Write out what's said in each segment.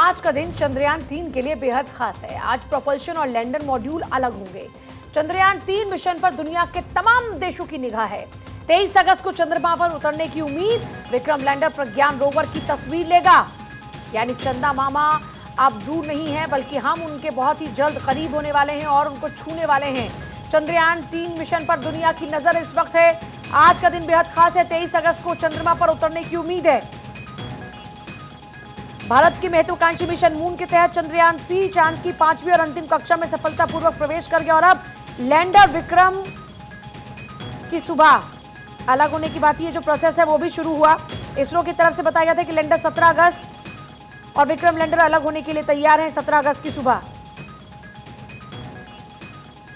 आज का दिन चंद्रयान-3 के लिए बेहद खास है। आज प्रोपल्शन और लैंडर मॉड्यूल अलग होंगे। चंद्रयान-3 मिशन पर दुनिया के तमाम देशों की निगाह है। 23 अगस्त को चंद्रमा पर उतरने की उम्मीद। विक्रम लैंडर प्रज्ञान रोवर की तस्वीर लेगा, यानी चंदा मामा अब दूर नहीं है, बल्कि हम उनके बहुत ही जल्द करीब होने वाले हैं और उनको छूने वाले हैं। चंद्रयान-3 मिशन पर दुनिया की नजर इस वक्त है। आज का दिन बेहद खास है। 23 अगस्त को चंद्रमा पर उतरने की उम्मीद है। भारत की महत्वाकांक्षी मिशन मून के तहत चंद्रयान-3 चांद की 5वीं और अंतिम कक्षा में सफलतापूर्वक प्रवेश कर गया और अब लैंडर विक्रम की सुबह अलग होने की बात, ये जो प्रोसेस है वो भी शुरू हुआ। इसरो की तरफ से बताया गया था कि लैंडर 17 अगस्त और विक्रम लैंडर अलग होने के लिए तैयार हैं 17 अगस्त की सुबह।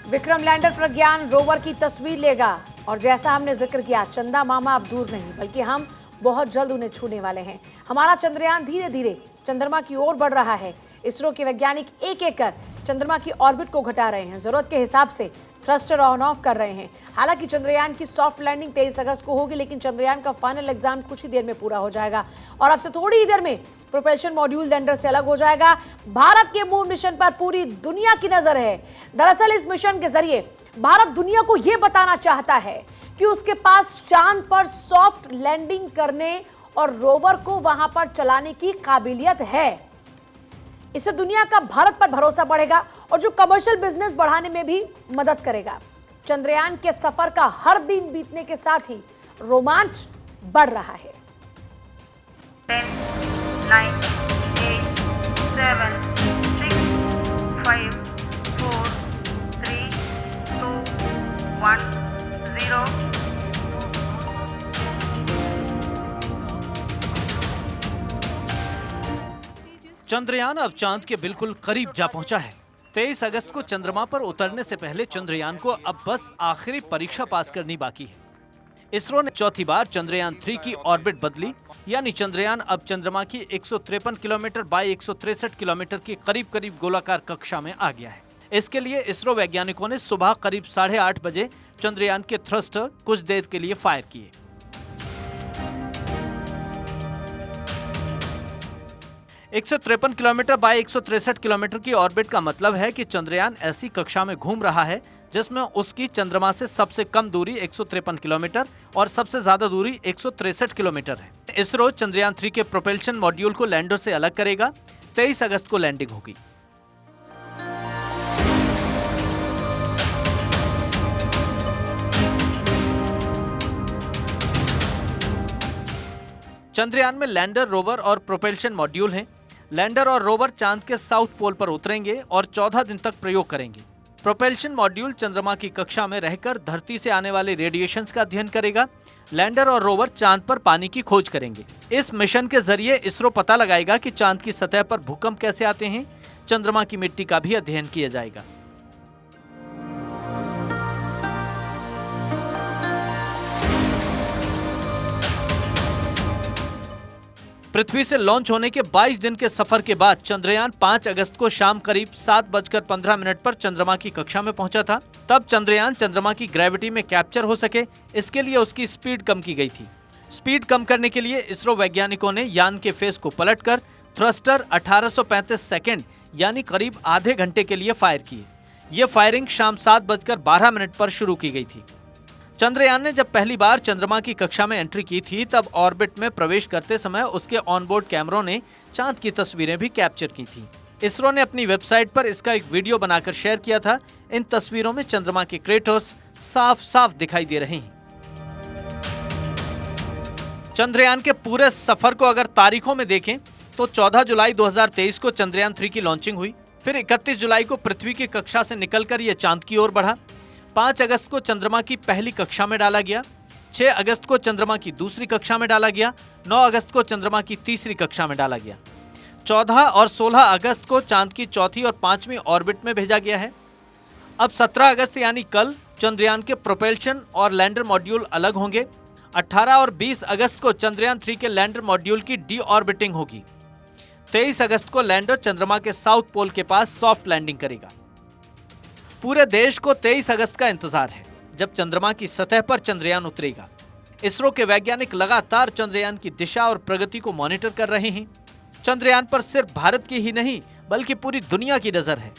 विक्रम लैंडर प्रज्ञान रोवर की तस्वीर लेगा और जैसा हमने जिक्र किया, चंदा मामा अब दूर नहीं, बल्कि हम बहुत जल्द उन्हें छूने वाले हैं। हमारा चंद्रयान धीरे धीरे चंद्रमा की ओर बढ़ रहा है। इसरो के वैज्ञानिक एक एक कर चंद्रमा की ऑर्बिट को घटा रहे हैं, जरूरत के हिसाब से थ्रस्टर ऑन ऑफ कर रहे हैं। हालांकि चंद्रयान की सॉफ्ट लैंडिंग 23 अगस्त को होगी, लेकिन चंद्रयान का फाइनल एग्जाम कुछ ही देर में पूरा हो जाएगा और अब से थोड़ी ही देर में प्रोपल्शन मॉड्यूल लैंडर से अलग हो जाएगा। भारत के मून मिशन पर पूरी दुनिया की नजर है। दरअसल इस मिशन के जरिए भारत दुनिया को यह बताना चाहता है कि उसके पास चांद पर सॉफ्ट लैंडिंग करने और रोवर को वहां पर चलाने की काबिलियत है। इससे दुनिया का भारत पर भरोसा बढ़ेगा और जो कमर्शियल बिजनेस बढ़ाने में भी मदद करेगा। चंद्रयान के सफर का हर दिन बीतने के साथ ही रोमांच बढ़ रहा है। 10, 9, 8, 7, 6, 5, 4, 3, 2, 1, 0. चंद्रयान अब चांद के बिल्कुल करीब जा पहुंचा है। 23 अगस्त को चंद्रमा पर उतरने से पहले चंद्रयान को अब बस आखिरी परीक्षा पास करनी बाकी है। इसरो ने चौथी बार चंद्रयान-3 की ऑर्बिट बदली, यानी चंद्रयान अब चंद्रमा की 153 किलोमीटर बाई 163 किलोमीटर की करीब करीब गोलाकार कक्षा में आ गया है। इसके लिए इसरो वैज्ञानिकों ने सुबह करीब 8:30 बजे चंद्रयान के थ्रस्टर कुछ देर के लिए फायर किए। 153 किलोमीटर बाई 163 किलोमीटर की ऑर्बिट का मतलब है कि चंद्रयान ऐसी कक्षा में घूम रहा है जिसमें उसकी चंद्रमा से सबसे कम दूरी 153 किलोमीटर और सबसे ज्यादा दूरी 163 किलोमीटर है। इसरो चंद्रयान-3 के प्रोपल्शन मॉड्यूल को लैंडर से अलग करेगा। 23 अगस्त को लैंडिंग होगी। चंद्रयान में लैंडर, रोवर और प्रोपल्शन मॉड्यूल हैं। लैंडर और रोवर चांद के साउथ पोल पर उतरेंगे और 14 दिन तक प्रयोग करेंगे। प्रोपल्शन मॉड्यूल चंद्रमा की कक्षा में रहकर धरती से आने वाले रेडिएशंस का अध्ययन करेगा। लैंडर और रोवर चांद पर पानी की खोज करेंगे। इस मिशन के जरिए इसरो पता लगाएगा कि चांद की सतह पर भूकंप कैसे आते हैं। चंद्रमा की मिट्टी का भी अध्ययन किया जाएगा। पृथ्वी से लॉन्च होने के 22 दिन के सफर के बाद चंद्रयान 5 अगस्त को शाम करीब 7:15 पर चंद्रमा की कक्षा में पहुंचा था। तब चंद्रयान चंद्रमा की ग्रेविटी में कैप्चर हो सके, इसके लिए उसकी स्पीड कम की गई थी। स्पीड कम करने के लिए इसरो वैज्ञानिकों ने यान के फेस को पलटकर थ्रस्टर 1835 सेकेंड यानी करीब आधे घंटे के लिए फायर किए। ये फायरिंग शाम 7:12 पर शुरू की गई थी। चंद्रयान ने जब पहली बार चंद्रमा की कक्षा में एंट्री की थी, तब ऑर्बिट में प्रवेश करते समय उसके ऑनबोर्ड कैमरों ने चांद की तस्वीरें भी कैप्चर की थी। इसरो ने अपनी वेबसाइट पर इसका एक वीडियो बनाकर शेयर किया था। इन तस्वीरों में चंद्रमा के क्रेटर्स साफ साफ दिखाई दे रहे हैं। चंद्रयान के पूरे सफर को अगर तारीखों में देखें तो 14 जुलाई 2023 को चंद्रयान-3 की लॉन्चिंग हुई। फिर 31 जुलाई को पृथ्वी की कक्षा से निकलकर यह चांद की ओर बढ़ा। 5 अगस्त को चंद्रमा की पहली कक्षा में डाला गया। 6 अगस्त को चंद्रमा की दूसरी कक्षा में डाला गया। 9 अगस्त को चंद्रमा की तीसरी कक्षा में डाला गया। 14 और 16 अगस्त को चांद की चौथी और 5वीं ऑर्बिट में भेजा गया है। अब 17 अगस्त यानी कल चंद्रयान के प्रोपल्शन और लैंडर मॉड्यूल अलग होंगे। 18 और 20 अगस्त को चंद्रयान-3 के लैंडर मॉड्यूल की डी ऑर्बिटिंग होगी। 23 अगस्त को लैंडर चंद्रमा के साउथ पोल के पास सॉफ्ट लैंडिंग करेगा। पूरे देश को 23 अगस्त का इंतजार है, जब चंद्रमा की सतह पर चंद्रयान उतरेगा। इसरो के वैज्ञानिक लगातार चंद्रयान की दिशा और प्रगति को मॉनिटर कर रहे हैं। चंद्रयान पर सिर्फ भारत की ही नहीं बल्कि पूरी दुनिया की नजर है।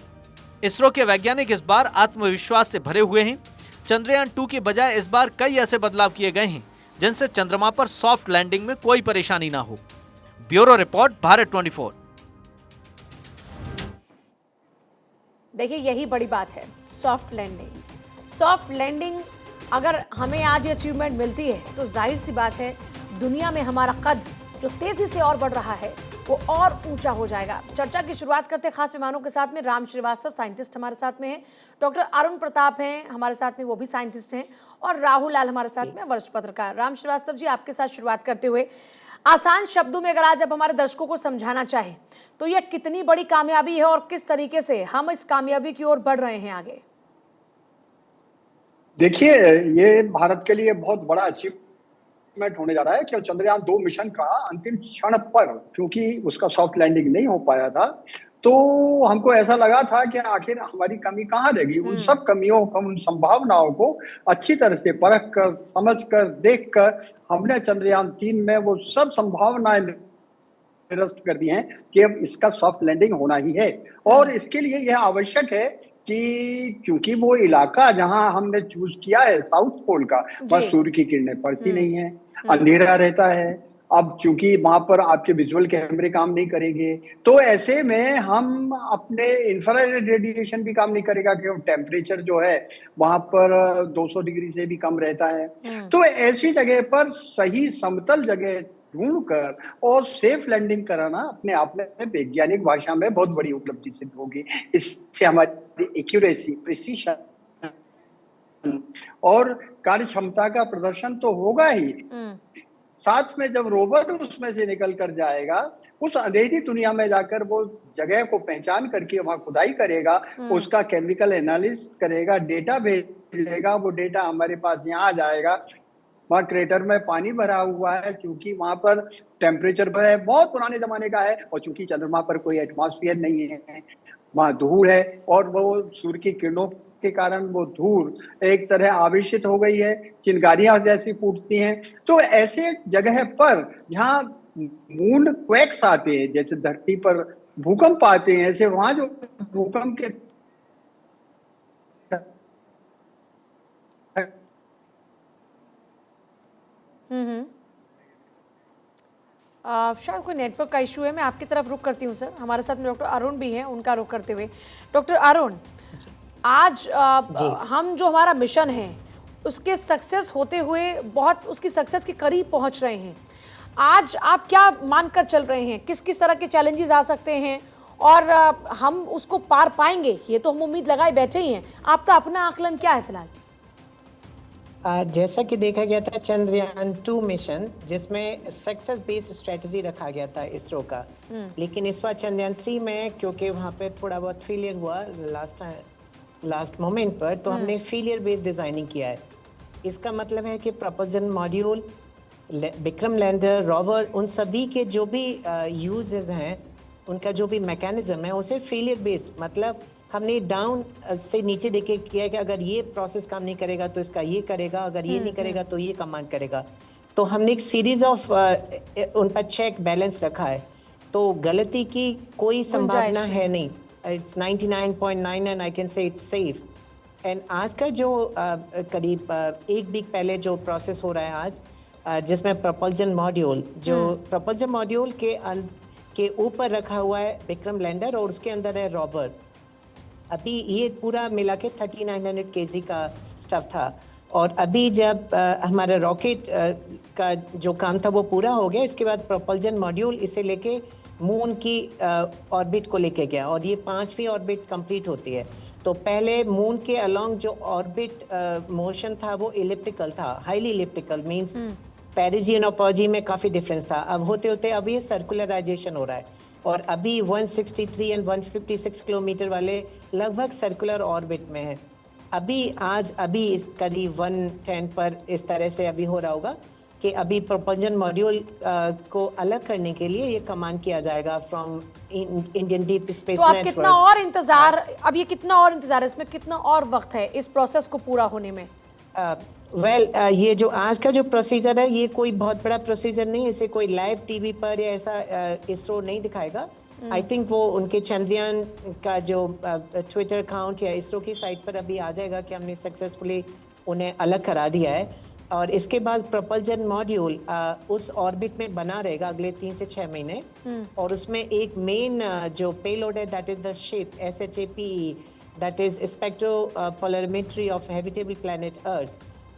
इसरो के वैज्ञानिक इस बार आत्मविश्वास से भरे हुए हैं। चंद्रयान 2 की बजाय इस बार कई ऐसे बदलाव किए गए हैं जिनसे चंद्रमा पर सॉफ्ट लैंडिंग में कोई परेशानी ना हो। Bureau report, Bharat 24। देखिए, यही बड़ी बात है, सॉफ्ट लैंडिंग। सॉफ्ट लैंडिंग अगर हमें आज ये अचीवमेंट मिलती है तो जाहिर सी बात है दुनिया में हमारा कद जो तेजी से और बढ़ रहा है वो और ऊंचा हो जाएगा। चर्चा की शुरुआत करते हैं खास मेहमानों के साथ में। राम श्रीवास्तव साइंटिस्ट हमारे साथ में हैं, डॉक्टर अरुण प्रताप हैं हमारे साथ में, वो भी साइंटिस्ट हैं, और राहुल लाल हमारे साथ में, वरिष्ठ पत्रकार। राम श्रीवास्तव जी, आपके साथ शुरुआत करते हुए आसान शब्दों में अगर आज आप हमारे दर्शकों को समझाना चाहें तो यह कितनी बड़ी कामयाबी है और किस तरीके से हम इस कामयाबी की ओर बढ़ रहे हैं आगे? देखिए, ये भारत के लिए बहुत बड़ा अचीवमेंट होने जा रहा है कि चंद्रयान 2 मिशन का अंतिम क्षण पर, क्योंकि उसका सॉफ्ट लैंडिंग नहीं हो पाया था, तो हमको ऐसा लगा था कि आखिर हमारी कमी कहाँ रह गई। उन सब कमियों को, उन संभावनाओं को अच्छी तरह से परख कर, समझ कर, देख कर हमने चंद्रयान 3 में वो सब संभावनाएं निरस्त कर दी हैं कि अब इसका सॉफ्ट लैंडिंग होना ही है। और इसके लिए यह आवश्यक है कि क्योंकि वो इलाका जहां हमने चूज किया है साउथ पोल का, वहां सूर्य की किरणें पड़ती नहीं है, अंधेरा रहता है। अब चूंकि वहां पर आपके विजुअल कैमरे काम नहीं करेंगे, तो ऐसे में हम अपने इंफ्रारेड रेडिएशन भी काम नहीं करेगा, क्योंकि टेम्परेचर जो है वहां पर 200 डिग्री से भी कम रहता है। तो ऐसी जगह पर सही समतल जगह ढूंढकर और सेफ लैंडिंग कराना अपने आप में वैज्ञानिक भाषा में बहुत बड़ी उपलब्धि सिद्ध होगी। इससे हमारी एक्यूरेसी, प्रिसीशन और कार्य क्षमता का प्रदर्शन तो होगा ही, साथ में जब रोवर उसमें से निकल कर जाएगा, उस अंधेरी दुनिया में जाकर वो जगह को पहचान करके वहां खुदाई करेगा, उसका केमिकल एनालिसिस करेगा, डेटा भेजेगा, वो डेटा हमारे पास यहाँ आ जाएगा। वहाँ क्रेटर में पानी भरा हुआ है, क्योंकि वहां पर टेम्परेचर बहुत पुराने जमाने का है, और चूंकि चंद्रमा पर कोई एटमॉस्फेयर नहीं है, वहां धूल है, और वो सूर्य की किरणों के कारण वो धूल एक तरह आवेशित हो गई है, चिंगारियां जैसी फूटती हैं। तो ऐसे जगह पर जहाँ मून क्वेक्स आते हैं, जैसे धरती पर भूकंप आते हैं, ऐसे वहां जो भूकंप के शायद कोई नेटवर्क का इशू है। मैं आपकी तरफ रुख करती हूँ सर, हमारे साथ में डॉक्टर अरुण भी हैं, उनका रुख करते हुए। डॉक्टर अरुण, आज हम जो हमारा मिशन है उसके सक्सेस होते हुए बहुत उसकी सक्सेस के करीब पहुंच रहे हैं। आज आप क्या मानकर चल रहे हैं, किस किस तरह के चैलेंजेस आ सकते हैं और हम उसको पार पाएंगे, ये तो हम उम्मीद लगाए बैठे ही हैं। आपका अपना आकलन क्या है फिलहाल? जैसा कि देखा गया था चंद्रयान 2 मिशन, जिसमें सक्सेस बेस्ड स्ट्रेटजी रखा गया था इसरो का, लेकिन इस बार चंद्रयान 3 में क्योंकि वहाँ पे थोड़ा बहुत फेलियर हुआ लास्ट मोमेंट पर, तो हमने फेलियर बेस्ड डिजाइनिंग किया है। इसका मतलब है कि propulsion module, Vikram lander, rover, उन सभी के जो भी यूजेस हैं, उनका जो भी मैकेनिज्म है, उसे फेलियर बेस्ड, मतलब हमने डाउन से नीचे देखे किया कि अगर ये प्रोसेस काम नहीं करेगा तो इसका ये करेगा, अगर ये नहीं करेगा तो ये कमांड करेगा। तो हमने एक सीरीज ऑफ उन पर चेक बैलेंस रखा है, तो गलती की कोई संभावना है नहीं। It's 99.99 I can say it's safe. And आज का जो करीब एक वीक पहले जो प्रोसेस हो रहा है आज, जिसमें प्रोपल्शन मॉड्यूल, जो प्रोपल्शन मॉड्यूल के ऊपर रखा हुआ है विक्रम लैंडर और उसके अंदर है रोवर। अभी ये पूरा मिला के 3900 kg का स्टफ था, और अभी जब हमारा रॉकेट का जो काम था वो पूरा हो गया, इसके बाद प्रोपल्शन मॉड्यूल इसे लेके मून की ऑर्बिट को लेके गया, और ये 5वीं ऑर्बिट कंप्लीट होती है। तो पहले मून के अलोंग जो ऑर्बिट मोशन था वो इलिप्टिकल था, हाईली इलिप्टिकल, मींस पेरिजियन और अपॉजी में काफ़ी डिफरेंस था। अब होते होते अब ये सर्कुलराइजेशन हो रहा है, और अभी 163 एंड 156 किलोमीटर वाले लगभग सर्कुलर ऑर्बिट में है। अभी करीब 110 पर इस तरह से अभी हो रहा होगा कि अभी प्रोपल्शन मॉड्यूल को अलग करने के लिए ये कमांड किया जाएगा from Indian deep space network. तो नेटवर्क। अब कितना और इंतजार है, इसमें कितना और वक्त है इस प्रोसेस को पूरा होने में? ये जो आज का जो प्रोसीजर है ये कोई बहुत बड़ा प्रोसीजर नहीं है, इसे कोई लाइव टीवी पर या ऐसा इसरो नहीं दिखाएगा। आई थिंक वो उनके चंद्रयान का जो ट्विटर अकाउंट या इसरो की साइट पर अभी आ जाएगा कि हमने सक्सेसफुली उन्हें अलग करा दिया है। और इसके बाद प्रोपल्जन मॉड्यूल उस ऑर्बिट में बना रहेगा अगले 3 से 6 महीने, और उसमें एक मेन जो पेलोड है that is the ship SHAPE, that is spectropolarimetry of habitable planet earth.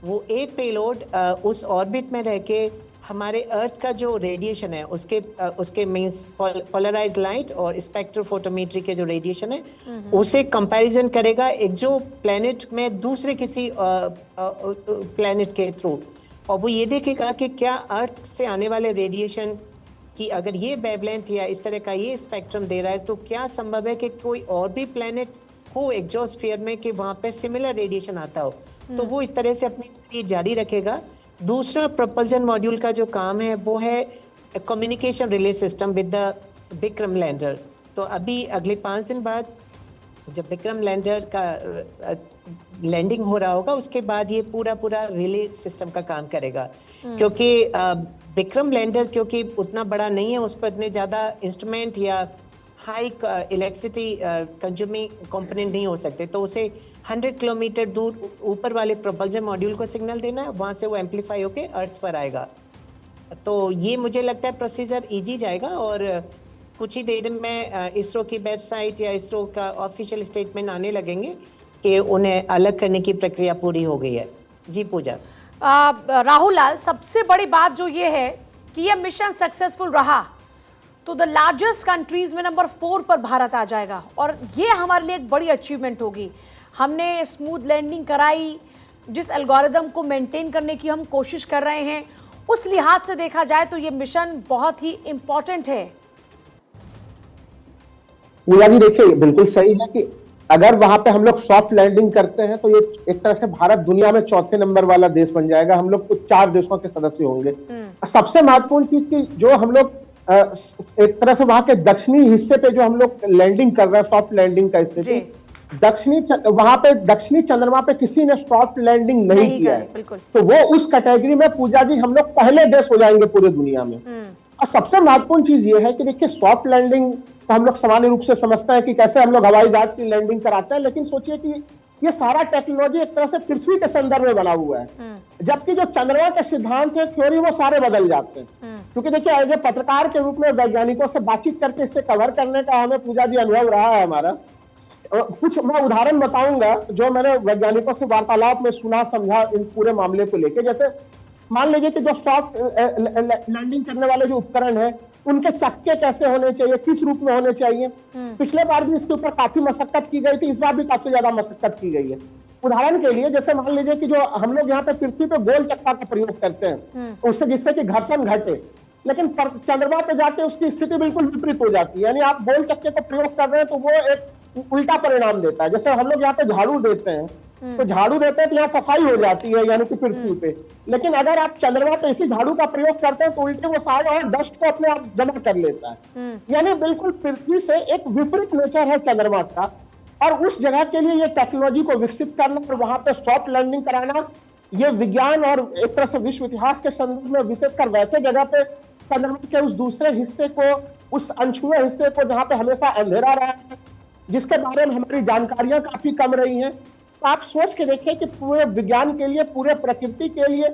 वो एक पेलोड उस ऑर्बिट में रह के हमारे अर्थ का जो रेडिएशन है उसके मींस पोलराइज लाइट और स्पेक्ट्रोफोटोमेट्री के जो रेडिएशन है उसे कंपैरिजन करेगा एक जो प्लैनेट में दूसरे किसी प्लैनेट के थ्रू, और वो ये देखेगा कि क्या अर्थ से आने वाले रेडिएशन की अगर ये वेवलेंथ या इस तरह का ये स्पेक्ट्रम दे रहा है तो क्या संभव है कि कोई और भी प्लैनेट हो एक्सोस्फीयर में कि वहां पे सिमिलर रेडिएशन आता हो। तो वो इस तरह से अपनी जारी रखेगा। दूसरा प्रोपल्जन मॉड्यूल का जो काम है वो है communication relay system with the Vikram lander. तो अभी अगले 5 दिन बाद जब विक्रम लैंडर का लैंडिंग हो रहा होगा उसके बाद ये पूरा रिले सिस्टम का काम करेगा, क्योंकि विक्रम लैंडर क्योंकि उतना बड़ा नहीं है, उस पर इतने ज़्यादा इंस्ट्रूमेंट या हाई इलेक्ट्रिसिटी कंज्यूमिंग कंपोनेंट नहीं हो सकते, तो उसे 100 किलोमीटर दूर ऊपर वाले प्रोपल्जन मॉड्यूल को सिग्नल देना है, वहाँ से वो एम्पलीफाई होके अर्थ पर आएगा। तो ये मुझे लगता है प्रोसीजर इजी जाएगा और कुछ ही देर में इसरो की वेबसाइट या इसरो का ऑफिशियल स्टेटमेंट आने लगेंगे कि उन्हें अलग करने की प्रक्रिया पूरी हो गई है। जी पूजा। राहुल लाल, सबसे बड़ी बात जो ये है कि ये मिशन सक्सेसफुल रहा तो द लार्जेस्ट कंट्रीज में नंबर 4 पर भारत आ जाएगा और ये हमारे लिए एक बड़ी अचीवमेंट होगी। हमने स्मूथ लैंडिंग कराई, जिस एल्गोरिदम को मेंटेन करने की हम कोशिश कर रहे हैं उस लिहाज से देखा जाए तो ये मिशन बहुत ही इंपॉर्टेंट है। पूजा जी देखिए बिल्कुल सही है कि अगर वहां पे हम लोग सॉफ्ट लैंडिंग करते हैं तो ये एक तरह से भारत दुनिया में 4थे नंबर वाला देश बन जाएगा। हम लोग कुछ 4 देशों के सदस्य होंगे। सबसे महत्वपूर्ण चीज की जो हम लोग एक तरह से वहां के दक्षिणी हिस्से पे जो हम लोग लैंडिंग कर रहे हैं सॉफ्ट लैंडिंग का स्थिति, वहां पे दक्षिणी चंद्रमा पे किसी ने सॉफ्ट लैंडिंग नहीं किया है, तो वो उस कैटेगरी में पूजा जी हम लोग पहले देश हो जाएंगे पूरे दुनिया में। और सबसे महत्वपूर्ण चीज ये है कि देखिए सॉफ्ट लैंडिंग तो हम लोग सामान्य रूप से समझते हैं कि कैसे हम लोग हवाई जहाज की लैंडिंग कराते हैं, लेकिन सोचिए कि ये सारा टेक्नोलॉजी एक तरह से पृथ्वी के संदर्भ में बना हुआ है, जबकि जो चंद्रमा के सिद्धांत है थ्योरी वो सारे बदल जाते हैं। क्योंकि देखिए एज ए पत्रकार के रूप में वैज्ञानिकों से बातचीत करके इससे कवर करने का हमें पूजा जी अनुभव रहा है हमारा। कुछ मैं उदाहरण बताऊंगा जो मैंने वैज्ञानिकों से वार्तालाप में सुना समझा इन पूरे मामले को लेकर। जैसे मान लीजिए कि जो सॉफ्ट लैंडिंग करने वाले जो उपकरण है उनके चक्के कैसे होने चाहिए, किस रूप में होने चाहिए। पिछले बार भी इसके ऊपर काफी मशक्कत की गई थी, इस बार भी काफी ज्यादा मशक्कत की गई है। उदाहरण के लिए जैसे मान लीजिए कि जो हम लोग यहाँ पे पृथ्वी पे गोल चक्का का प्रयोग करते हैं उससे जिससे कि घर्षण घटे, लेकिन चंद्रमा पे जाके उसकी स्थिति बिल्कुल विपरीत हो जाती है। यानी आप गोल चक्के को प्रयोग कर रहे हैं तो वो एक उल्टा परिणाम देता है। जैसे हम लोग यहाँ पे झाड़ू देते हैं तो झाड़ू देते हैं तो यहाँ सफाई हो जाती है यानी कि पृथ्वी पे, लेकिन अगर आप चंद्रमा पे इसी झाड़ू का प्रयोग करते हैं तो उल्टे वो सारा और डस्ट को अपने आप जमा कर लेता है। यानी बिल्कुल पृथ्वी से एक विपरीत नेचर है चंद्रमा का, और उस जगह के लिए ये टेक्नोलॉजी को विकसित करना और वहां पे सॉफ्ट लैंडिंग कराना, ये विज्ञान और एक तरह से विश्व इतिहास के संदर्भ में विशेषकर वैसे जगह पे चंद्रमा के उस दूसरे हिस्से को, उस अनछुए हिस्से को जहाँ पे हमेशा अंधेरा रहा है, जिसके बारे में हमारी जानकारियां काफी कम रही हैं। तो आप सोच के देखिए कि पूरे विज्ञान के लिए, पूरे प्रकृति के लिए,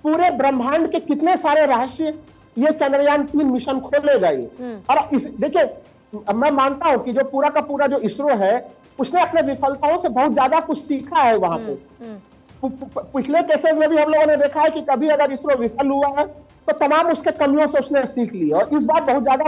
पूरे ब्रह्मांड के कितने सारे रहस्य ये चंद्रयान 3 मिशन खोलेगा ये। और देखिए मैं मानता हूं कि जो पूरा का पूरा जो इसरो है उसने अपने विफलताओं से बहुत ज्यादा कुछ सीखा है वहां पे। पिछले केसेस में भी हम लोगों ने देखा है कि कभी अगर इसरो विफल हुआ है तो तमाम उसके कमियों से उसने सीख ली, और इस बार बहुत ज्यादा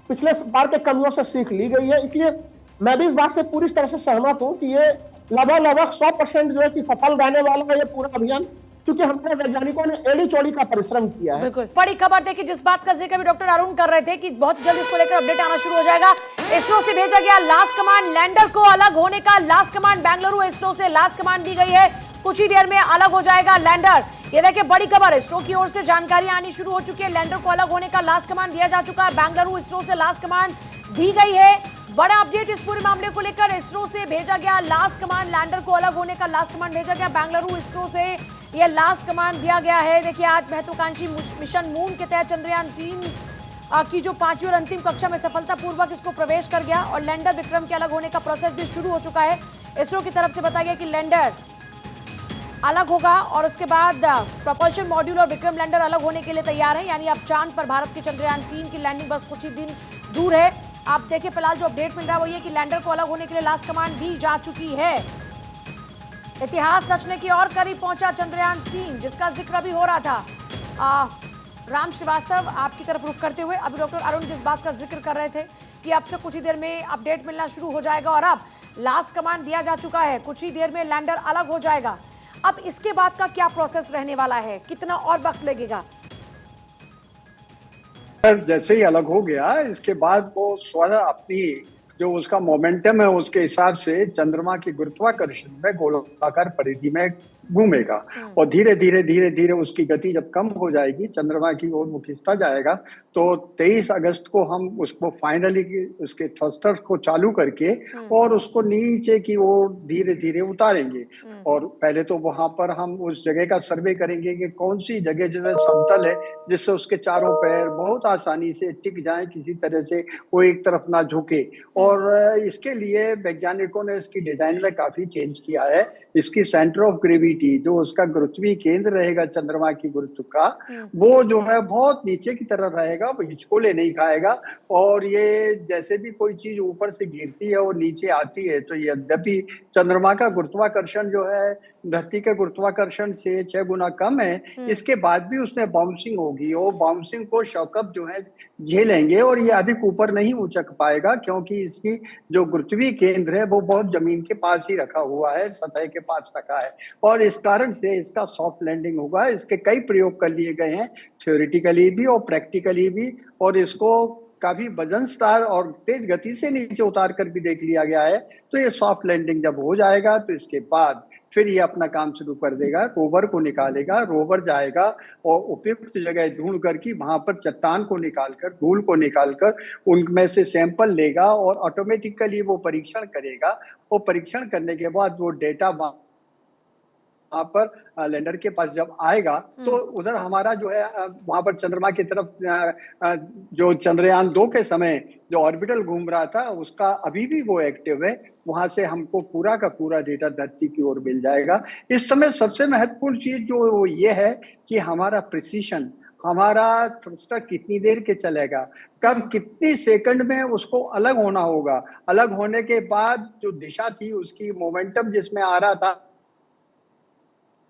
पिछले बार के कमियों से सीख ली गई है। इसलिए मैं भी इस बात से पूरी तरह से सहमत हूं कि ये लगभग 100% जो है कि सफल रहने वाला है ये पूरा अभियान, क्योंकि हमारे वैज्ञानिकों ने एड़ी चौड़ी का परिश्रम किया है। बिल्कुल बड़ी खबर देखिए, जिस बात का जिक्र भी डॉक्टर अरुण कर रहे थे कि बहुत जल्द इसको लेकर अपडेट आना शुरू हो जाएगा। इसरो से भेजा गया लास्ट कमांड, लैंडर को अलग होने का लास्ट कमांड बेंगलुरु इसरो से लास्ट कमांड दी गई है, कुछ ही देर में अलग हो जाएगा लैंडर। ये देखिए बड़ी खबर, इसरो की ओर से जानकारी आनी शुरू हो चुकी है, लैंडर को अलग होने का लास्ट कमांड दिया जा चुका है, बेंगलुरु इसरो से लास्ट कमांड दी गई है। बड़ा अपडेट इस पूरे मामले को लेकर इसरो से भेजा गया लास्ट कमांड, लैंडर को अलग होने का लास्ट कमांड भेजा गया बेंगलुरु इसरो से, यह लास्ट कमांड दिया गया है। देखिए आज महत्वाकांक्षी मिशन मून के तहत चंद्रयान 3 की जो 5वीं और अंतिम कक्षा में सफलतापूर्वक इसको प्रवेश कर गया और लैंडर विक्रम के अलग होने का प्रोसेस भी शुरू हो चुका है। इसरो की तरफ से बताया गया कि लैंडर अलग होगा और उसके बाद प्रोपल्शन मॉड्यूल और विक्रम लैंडर अलग होने के लिए तैयार है। यानी अब चांद पर भारत के चंद्रयान 3 की लैंडिंग बस कुछ ही दिन दूर है। आप देखिए फिलहाल जो अपडेट मिल रहा है वो ये कि लैंडर को अलग होने के लिए लास्ट कमांड दी जा चुकी है। इतिहास रचने की और करीब पहुंचा चंद्रयान 3 जिसका जिक्र भी हो रहा था। राम श्रीवास्तव आपकी तरफ रुख करते हुए अभी डॉक्टर अरुण जिस बात का जिक्र कर रहे थे कि अब से कुछ ही देर में अपडेट मिलना शुरू हो जाएगा और अब लास्ट कमांड दिया जा चुका है, कुछ ही देर में लैंडर अलग हो जाएगा। अब इसके बाद का क्या प्रोसेस रहने वाला है, कितना और वक्त लगेगा? जैसे ही अलग हो गया इसके बाद वो स्वतः अपनी जो उसका मोमेंटम है उसके हिसाब से चंद्रमा की गुरुत्वाकर्षण में गोलाकार परिधि में घूमेगा और धीरे धीरे उसकी गति जब कम हो जाएगी चंद्रमा की ओर वो खिंचता जाएगा तो 23 अगस्त को हम उसको फाइनली उसके थ्रस्टर्स को चालू करके और उसको नीचे की ओर धीरे धीरे उतारेंगे। और पहले तो वहां पर हम उस जगह का सर्वे करेंगे कि कौन सी जगह जो है समतल है जिससे उसके चारों पैर बहुत आसानी से टिक जाए, किसी तरह से वो एक तरफ ना झुके। और इसके लिए वैज्ञानिकों ने इसकी डिजाइन में काफी चेंज किया है। इसकी सेंटर ऑफ ग्रेविटी जो उसका गुरुत्वीय केंद्र रहेगा चंद्रमा की गुरुत्व का वो जो है बहुत नीचे की तरफ रहेगा, वो हिचकोले नहीं खाएगा। और ये जैसे भी कोई चीज ऊपर से गिरती है और नीचे आती है तो यद्यपि चंद्रमा का गुरुत्वाकर्षण जो है धरती के गुरुत्वाकर्षण से 6 गुना कम है, इसके बाद भी उसमें बाउंसिंग होगी और बाउंसिंग को शॉकअप जो है झेलेंगे और ये अधिक ऊपर नहीं उछक पाएगा क्योंकि इसकी जो गुरुत्वीय केंद्र है वो बहुत जमीन के पास ही रखा हुआ है, सतह के पास रखा है और इस कारण से इसका सॉफ्ट लैंडिंग होगा। इसके कई प्रयोग कर लिए गए हैं, थ्योरेटिकली भी और प्रैक्टिकली भी, और इसको काफी वजनदार और तेज गति से नीचे उतार कर भी देख लिया गया है। तो ये सॉफ्ट लैंडिंग जब हो जाएगा तो इसके बाद फिर ये अपना काम शुरू कर देगा, रोवर को निकालेगा, रोवर जाएगा और उपयुक्त जगह ढूंढ कर की वहां पर चट्टान को निकालकर, धूल को निकालकर उनमें से सैंपल लेगा और ऑटोमेटिकली वो परीक्षण करेगा। वो परीक्षण करने के बाद वो डेटा वहां पर लैंडर के पास जब आएगा तो उधर हमारा जो है वहां पर चंद्रमा की तरफ जो चंद्रयान 2 के समय जो ऑर्बिटल घूम रहा था उसका अभी भी वो एक्टिव है, वहां से हमको पूरा का पूरा डेटा धरती की ओर मिल जाएगा। इस समय सबसे महत्वपूर्ण चीज जो ये है कि हमारा प्रिसीशन, हमारा थ्रस्टर कितनी देर के चलेगा, कब कितनी सेकंड में उसको अलग होना होगा, अलग होने के बाद जो दिशा थी उसकी मोमेंटम जिसमें आ रहा था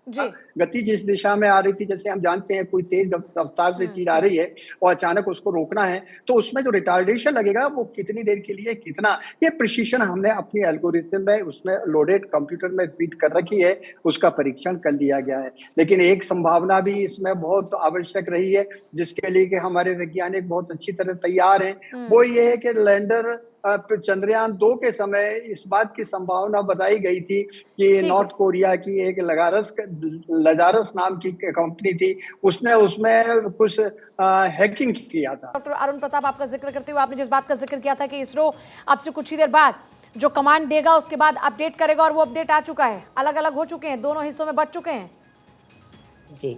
जी। गति जिस दिशा में आ रही थी, जैसे हम जानते हैं कोई तेज रफ्तार से चीज आ रही है और अचानक उसको रोकना है तो उसमें जो रिटार्डेशन लगेगा वो कितनी देर के लिए कितना, ये प्रिसीशन हमने अपनी एल्गोरिथम में उसमें लोडेड कंप्यूटर में फीड कर रखी है, उसका परीक्षण कर लिया गया है। लेकिन एक संभावना भी इसमें बहुत आवश्यक रही है जिसके लिए कि हमारे वैज्ञानिक बहुत अच्छी तरह तैयार हैं, वो ये है कि लैंडर चंद्रयान 2 के समय इस बात की संभावना बताई गई थी कि नॉर्थ कोरिया की एक लजारस नाम की कंपनी थी, उसने उसमें कुछ हैकिंग किया था। डॉक्टर अरुण प्रताप आपका जिक्र करते हुए आपने जिस बात का जिक्र किया था कि इसरो अब से कुछ ही देर बाद जो कमांड देगा उसके बाद अपडेट करेगा और वो अपडेट आ चुका है, अलग अलग हो चुके हैं, दोनों हिस्सों में बट चुके हैं। जी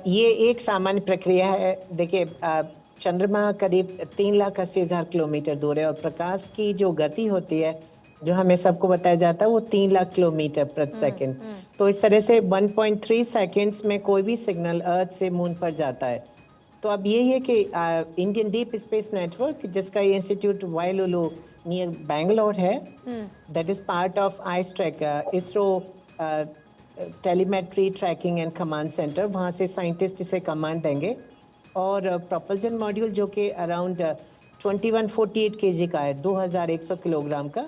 ये एक सामान्य प्रक्रिया है। देखिए चंद्रमा करीब 3,80,000 किलोमीटर दूर है और प्रकाश की जो गति होती है जो हमें सबको बताया जाता है वो 3 लाख किलोमीटर प्रति सेकंड। तो इस तरह से 1.3 सेकंड्स में कोई भी सिग्नल अर्थ से मून पर जाता है। तो अब यही है कि इंडियन डीप स्पेस नेटवर्क जिसका इंस्टीट्यूट वाइलुलु नियर बैंगलोर है, that is part of ISTRAC ISRO telemetry tracking and command centre, वहाँ से साइंटिस्ट इसे कमांड देंगे और प्रोपल्जन मॉड्यूल जो कि अराउंड 2148 केजी का है, 2100 किलोग्राम का,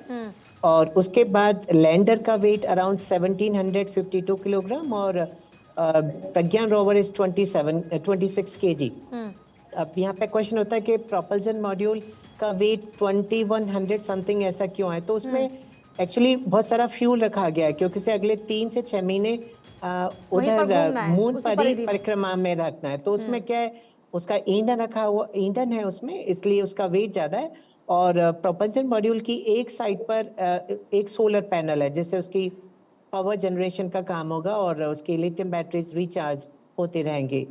और उसके बाद लैंडर का वेट अराउंड 1752 किलोग्राम और प्रज्ञान रोवर इज 26 केजी। अब यहाँ पे क्वेश्चन होता है कि प्रोपल्जन मॉड्यूल का वेट 2100 समथिंग ऐसा क्यों है? तो उसमें एक्चुअली बहुत सारा फ्यूल रखा गया है क्योंकि उसे अगले 3 से 6 महीने उधर मून पर ही परिक्रमा में रखना है। तो उसमें क्या है, उसका ईंधन रखा हुआ ईंधन है उसमें, इसलिए उसका वेट ज्यादा है और प्रोपल्शन मॉड्यूल की एक साइड पर एक सोलर पैनल है, जिससे उसकी पावर जनरेशन का काम होगा और उसकी लिथियम बैटरीज रिचार्ज होते रहेंगे।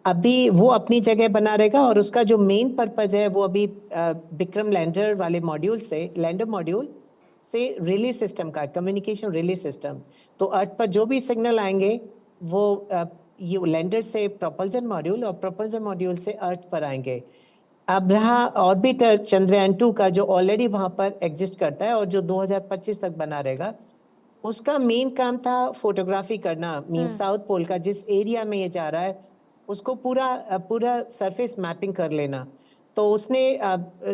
अभी वो अपनी जगह बना रहेगा और उसका जो मेन पर्पज है वो अभी विक्रम लैंडर वाले मॉड्यूल से, लैंडर मॉड्यूल से रिले सिस्टम का, कम्युनिकेशन रिले सिस्टम, तो अर्थ पर जो भी सिग्नल आएंगे वो ये लैंडर से प्रोपल्शन मॉड्यूल और प्रोपल्शन मॉड्यूल से अर्थ पर आएंगे। अब रहा ऑर्बिटर चंद्रयान 2 का, जो ऑलरेडी वहां पर एग्जिस्ट करता है और जो 2025 तक बना रहेगा, उसका मेन काम था फोटोग्राफी करना, मीन साउथ पोल का जिस एरिया में ये जा रहा है उसको पूरा सरफेस मैपिंग कर लेना। तो उसने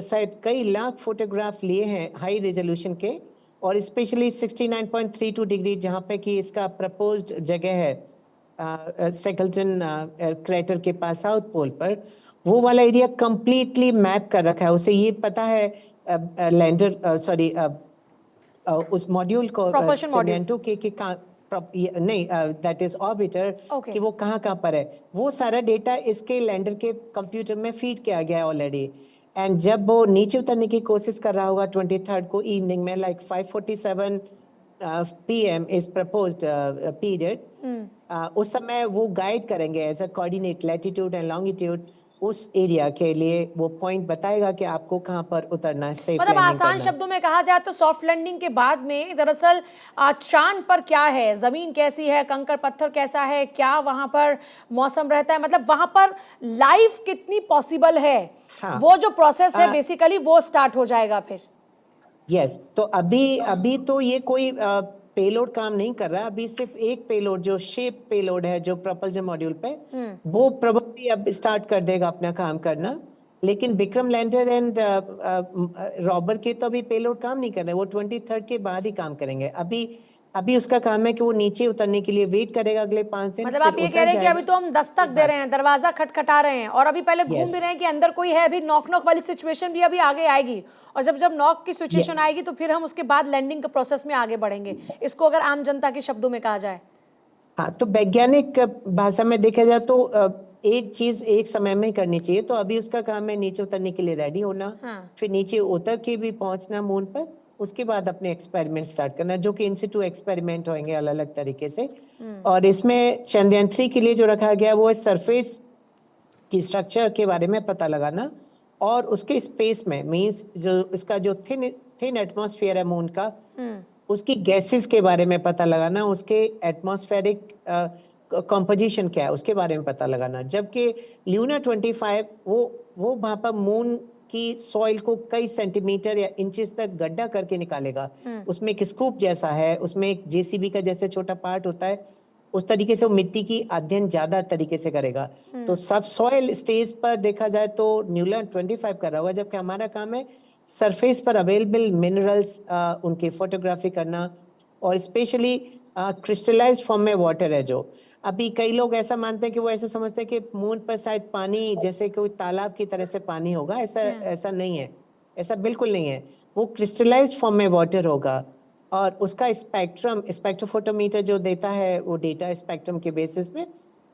शायद कई लाख फोटोग्राफ लिए हैं हाई रेजोल्यूशन के, और स्पेशली 69.32 डिग्री जहाँ पे कि इसका प्रपोज्ड जगह है सेकल्टन क्रेटर के पास साउथ पोल पर, वो वाला एरिया कंप्लीटली मैप कर रखा है। उसे ये पता है उस मॉड्यूल को, Propulsion module. चंद्रयान 2 के नहीं, दैट इज ऑर्बिटर, Okay. कि वो कहाँ पर है, वो सारा डेटा इसके लैंडर के कंप्यूटर में फीड किया गया है ऑलरेडी। एंड जब वो नीचे उतरने की कोशिश कर रहा होगा 23rd को इवनिंग में, like 5:47 PM is proposed period, उस समय वो गाइड करेंगे as a coordinate latitude and longitude उस एरिया के लिए, वो पॉइंट बताएगा कि आपको कहाँ पर उतरना है, सेफ मतलब लैंडिंग आसान करना है। शब्दों में कहा जाए तो सॉफ्ट लैंडिंग के बाद में दरअसल चांद पर क्या है, जमीन कैसी है, कंकड़ पत्थर कैसा है, क्या वहां पर मौसम रहता है, मतलब वहां पर लाइफ कितनी पॉसिबल है, हाँ। वो जो प्रोसेस है बेसिकली वो स्टार्ट हो जाएगा फिर। यस, तो अभी तो ये कोई पेलोड काम नहीं कर रहा है। अभी सिर्फ एक पेलोड, जो शेप पेलोड है, जो प्रोपल्शन मॉड्यूल पे, वो प्रोबेबली अब स्टार्ट कर देगा अपना काम करना। लेकिन विक्रम लैंडर एंड रॉबर के तो अभी पेलोड काम नहीं कर रहे, वो 23rd के बाद ही काम करेंगे। अभी उसका काम है कि वो नीचे उतरने के लिए वेट करेगा अगले 5 दिन। मतलब फिर आप ये उतर कह रहे हैं कि जाएगा। अभी तो हम दस्तक दे रहे हैं, दरवाजा खटखटा रहे हैं, और अभी पहले घूम Yes. भी रहे हैं कि अंदर कोई है, अभी नॉक नॉक वाली सिचुएशन भी अभी आगे आएगी, और जब नॉक की सिचुएशन आएगी तो फिर हम उसके बाद लैंडिंग के प्रोसेस में आगे बढ़ेंगे। इसको अगर आम जनता के शब्दों में कहा जाए। हाँ, तो वैज्ञानिक भाषा में देखा जाए तो एक चीज एक समय में करनी चाहिए। तो अभी उसका काम है नीचे उतरने के लिए रेडी होना, फिर नीचे उतर के भी पहुंचना मून पर, उसके बाद अपने एक्सपेरिमेंट स्टार्ट करना, जो कि इन-सिटू एक्सपेरिमेंट होंगे अलग अलग तरीके से। और इसमें चंद्रयान 3 के लिए जो रखा गया वो है सरफेस की स्ट्रक्चर के बारे में पता लगाना, और उसके स्पेस में, मींस जो इसका जो थिन एटमॉस्फेयर है मून का, उसकी गैसेस के बारे में पता लगाना, उसके एटमॉस्फेरिक कंपोजिशन क्या है उसके बारे में पता लगाना। जबकि ल्यूना 25 वो वहां पर मून की सॉइल को कई सेंटीमीटर या इंचेस तक गड्ढा करके निकालेगा। उसमें एक स्कूप जैसा है, उसमें एक जेसीबी का जैसे छोटा पार्ट होता है, उस तरीके से वो मिट्टी की अध्ययन ज्यादा तरीके से करेगा। तो सब सॉइल स्टेज पर देखा जाए तो न्यूलैंड 25 कर रहा होगा, जबकि हमारा काम है सरफेस पर अवेलेबल मिनरल्स उनकी फोटोग्राफी करना, और स्पेशली क्रिस्टलाइज्ड फॉर्म में वाटर है। जो अभी कई लोग ऐसा मानते हैं कि वो ऐसा समझते हैं कि मून पर शायद पानी जैसे कोई तालाब की तरह से पानी होगा, ऐसा नहीं है, ऐसा बिल्कुल नहीं है। वो क्रिस्टलाइज्ड फॉर्म में वाटर होगा, और उसका स्पेक्ट्रोफोटोमीटर जो देता है वो डेटा स्पेक्ट्रम के बेसिस पे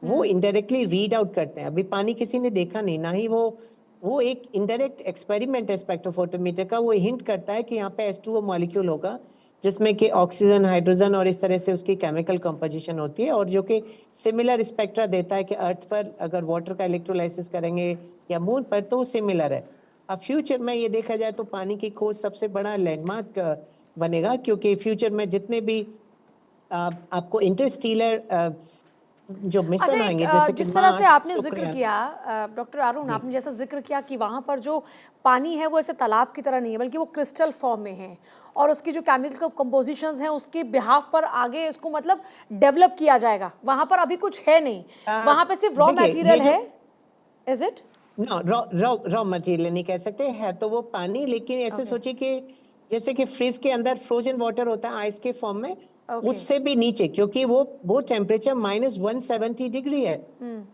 वो इनडायरेक्टली रीड आउट करते हैं। अभी पानी किसी ने देखा नहीं, ना ही वो एक इनडायरेक्ट एक्सपेरिमेंट है स्पेक्ट्रोफोटोमीटर का। वो हिंट करता है कि यहाँ पे H2O मॉलिक्यूल होगा, जिसमें कि ऑक्सीजन, हाइड्रोजन और इस तरह से उसकी केमिकल कंपोजिशन होती है, और जो कि सिमिलर स्पेक्ट्रा देता है कि अर्थ पर अगर वाटर का इलेक्ट्रोलाइसिस करेंगे या मून पर तो सिमिलर है। अब फ्यूचर में ये देखा जाए तो पानी की खोज सबसे बड़ा लैंडमार्क बनेगा, क्योंकि फ्यूचर में जितने भी आपको इंटरस्टेलर जो मिशन आएंगे, जैसे कि जिस तरह से मार्स, आपने जिक्र शुक्र, किया डॉक्टर अरुण, आपने जैसा जिक्र किया कि वहाँ पर जो पानी है वो ऐसे तालाब की तरह नहीं है, बल्कि वो क्रिस्टल फॉर्म में है, और उसकी जो केमिकल कंपोजिशंस हैं उसके बिहाफ पर आगे इसको मतलब डेवलप किया जाएगा। वहाँ पर अभी कुछ है नहीं, वहाँ पे सिर्फ रॉ मटेरियल है। Is it? No, raw material नहीं कह सकते, है तो वो पानी, लेकिन ऐसे सोचिए कि जैसे कि फ्रिज के अंदर फ्रोजन वाटर होता है आइस के फॉर्म में, उससे भी नीचे, क्योंकि वो टेम्परेचर -170 डिग्री है।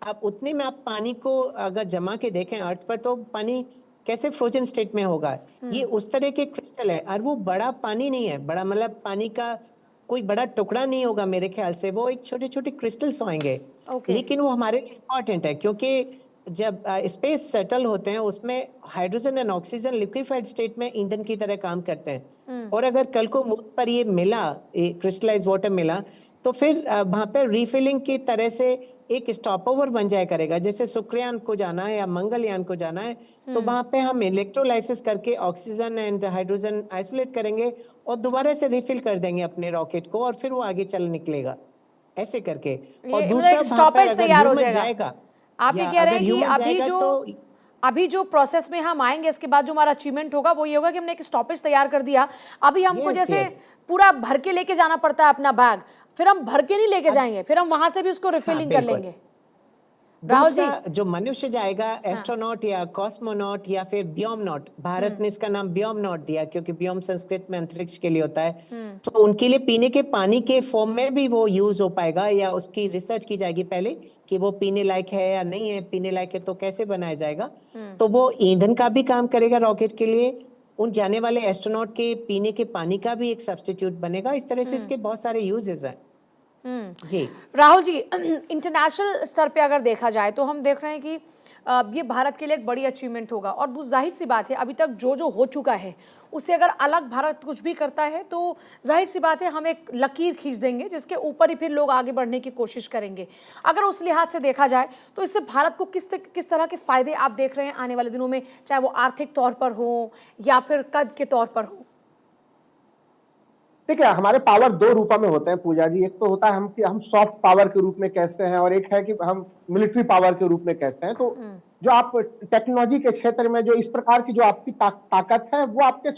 आप उतने में आप पानी को अगर जमा के देखें अर्थ पर, तो पानी कैसे फ्रोजन स्टेट में होगा। ये उस तरह के क्रिस्टल है, और वो बड़ा पानी नहीं है, बड़ा मतलब पानी का कोई बड़ा टुकड़ा नहीं होगा मेरे ख्याल से, वो एक छोटे छोटे क्रिस्टल्स होंगे। लेकिन वो हमारे लिए इम्पोर्टेंट है, क्योंकि जब स्पेस सेटल होते हैं उसमें hydrogen and oxygen liquefied state में ईंधन की तरह काम करते हैं। और अगर कल को मून पर ये मिला, ये क्रिस्टलाइज वाटर मिला, तो फिर वहां पे रिफिलिंग की तरह से एक स्टॉप ओवर बन जाया करेगा। जैसे शुक्रयान को जाना है या मंगलयान को जाना है, तो वहां पे हम इलेक्ट्रोलाइसिस करके ऑक्सीजन एंड हाइड्रोजन आइसोलेट करेंगे और दोबारा से रिफिल कर देंगे अपने रॉकेट को, और फिर वो आगे चल निकलेगा ऐसे करके। और दूसरा वहां पे स्टॉपेज अगर तैयार हो human जाएगा। आप ये या कह रहे अगर हैं कि human जाएगा अभी जो प्रोसेस में हम आएंगे, इसके बाद जो हमारा अचीवमेंट होगा वो ये होगा कि हमने एक स्टॉपेज तैयार कर दिया। अभी हमको Yes, जैसे yes. पूरा भर के लेके जाना पड़ता है अपना बैग, फिर हम भर के नहीं लेके जाएंगे, फिर हम वहां से भी उसको रिफिलिंग कर बिल्कुल। लेंगे। राहुल जी, दूसरा जो मनुष्य जाएगा, एस्ट्रोनॉट या कॉस्मोनॉट या फिर ब्योमनॉट, भारत ने इसका नाम ब्योमनॉट दिया क्योंकि ब्योम संस्कृत में अंतरिक्ष के लिए होता है। तो उनके लिए पीने के पानी के फॉर्म में भी वो यूज हो पाएगा, या उसकी रिसर्च की जाएगी पहले कि वो पीने लायक है या नहीं है। पीने लायक है तो कैसे बनाया जाएगा, तो वो ईंधन का भी काम करेगा रॉकेट के लिए। उन जाने वाले एस्ट्रोनॉट के पीने के पानी का भी एक सब्स्टिट्यूट बनेगा। इस तरह से इसके बहुत सारे यूजेस हैं। जी राहुल जी, इंटरनेशनल स्तर पे अगर देखा जाए तो हम देख रहे हैं कि ये भारत के लिए एक बड़ी अचीवमेंट होगा। और जाहिर सी बात है, अभी तक जो हो चुका है उससे अगर अलग भारत कुछ भी करता है तो जाहिर सी बात है हम एक लकीर खींच देंगे, जिसके ऊपर ही फिर लोग आगे बढ़ने की कोशिश करेंगे। अगर उस लिहाज से देखा जाए तो इससे भारत को किस तरह के फायदे आप देख रहे हैं आने वाले दिनों में, चाहे वो आर्थिक तौर पर हो या फिर कद के तौर पर हो? ठीक है, हमारे पावर दो रूपों में होते हैं पूजा जी। एक तो होता है हम सॉफ्ट पावर के रूप में कैसे हैं, और एक है कि हम मिलिट्री पावर के रूप में कैसे हैं। तो जो आप टेक्नोलॉजी के क्षेत्र में जो इस प्रकार की जो आपकी ताकत है, वो आपके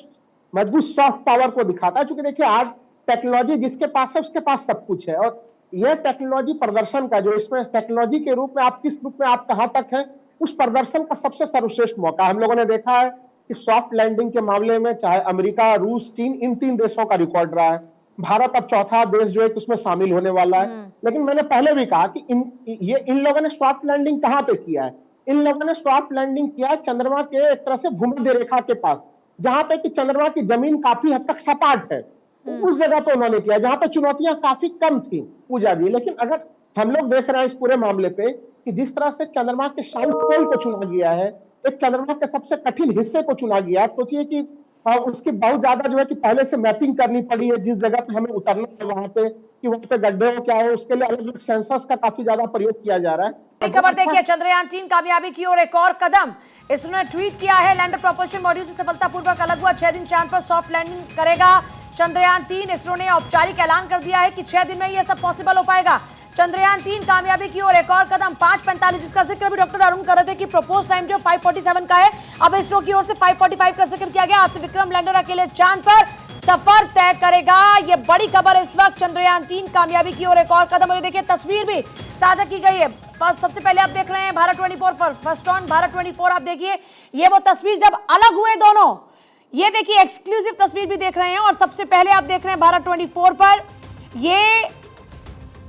मजबूत सॉफ्ट पावर को दिखाता है। क्योंकि देखिए, आज टेक्नोलॉजी जिसके पास है उसके पास सब कुछ है, और यह टेक्नोलॉजी प्रदर्शन का जो इसमें टेक्नोलॉजी के रूप में आप किस रूप में आप कहां तक है, उस प्रदर्शन का सबसे सर्वश्रेष्ठ मौका हम लोगों ने देखा है कि सॉफ्ट लैंडिंग के मामले में चाहे अमेरिका, रूस, चीन, इन 3 देशों का रिकॉर्ड रहा है। भारत अब चौथा देश जो है उसमें शामिल होने वाला है। लेकिन मैंने पहले भी कहा कि इन लोगों ने सॉफ्ट लैंडिंग कहां पे किया है? इन लोगों ने सॉफ्ट लैंडिंग किया है चंद्रमा के एक तरह से भूमध्य रेखा के पास, जहां पे कि चंद्रमा की जमीन काफी हद तक सपाट है। उस जगह पे उन्होंने किया जहां पे चुनौतियां काफी कम थी पूजा जी। लेकिन अगर हम लोग देख रहे हैं इस पूरे मामले पे कि जिस तरह से चंद्रमा के साउथ पोल को चुना गया है, एक चंद्रमा के सबसे कठिन हिस्से को चुना गया, सोचिए कि उसकी बहुत ज्यादा जो है कि पहले से मैपिंग करनी पड़ी है। जिस जगह पे हमें उतरना है वहां पे गड्ढे हो क्या हो, उसके लिए अलग अलग सेंसर्स का काफी ज्यादा प्रयोग किया जा रहा है। खबर देखिए, चंद्रयान 3 कामयाबी की ओर एक और कदम। इसरो ने ट्वीट किया है, लैंडर प्रोपल्शन मॉड्यूल से सफलतापूर्वक अलग हुआ, 6 दिन चांद पर सॉफ्ट लैंडिंग करेगा चंद्रयान 3। इसरो ने औपचारिक ऐलान कर दिया है कि 6 दिन में यह सब पॉसिबल हो पाएगा। चंद्रयान 3 कामयाबी की ओर एक और कदम। 5:45 जिसका जिक्र भी डॉक्टर अरुण कर रहे थे कि प्रपोज टाइम जो 5:47 का है, अब इसरो की ओर से 5:45 का जिक्र किया गया। आज से विक्रम लैंडर अकेले चांद पर सफर तय करेगा। ये बड़ी खबर इस वक्त, चंद्रयान 3 कामयाबी की ओर एक और कदम। और देखिए, तस्वीर भी साझा की गई है। सबसे पहले आप देख रहे हैं भारत 24 पर, फर्स्ट ऑन भारत 24। आप देखिए, ये वो तस्वीर जब अलग हुए दोनों, ये देखिए एक्सक्लूसिव तस्वीर भी देख रहे हैं। और सबसे पहले आप देख रहे हैं भारत 24 पर, ये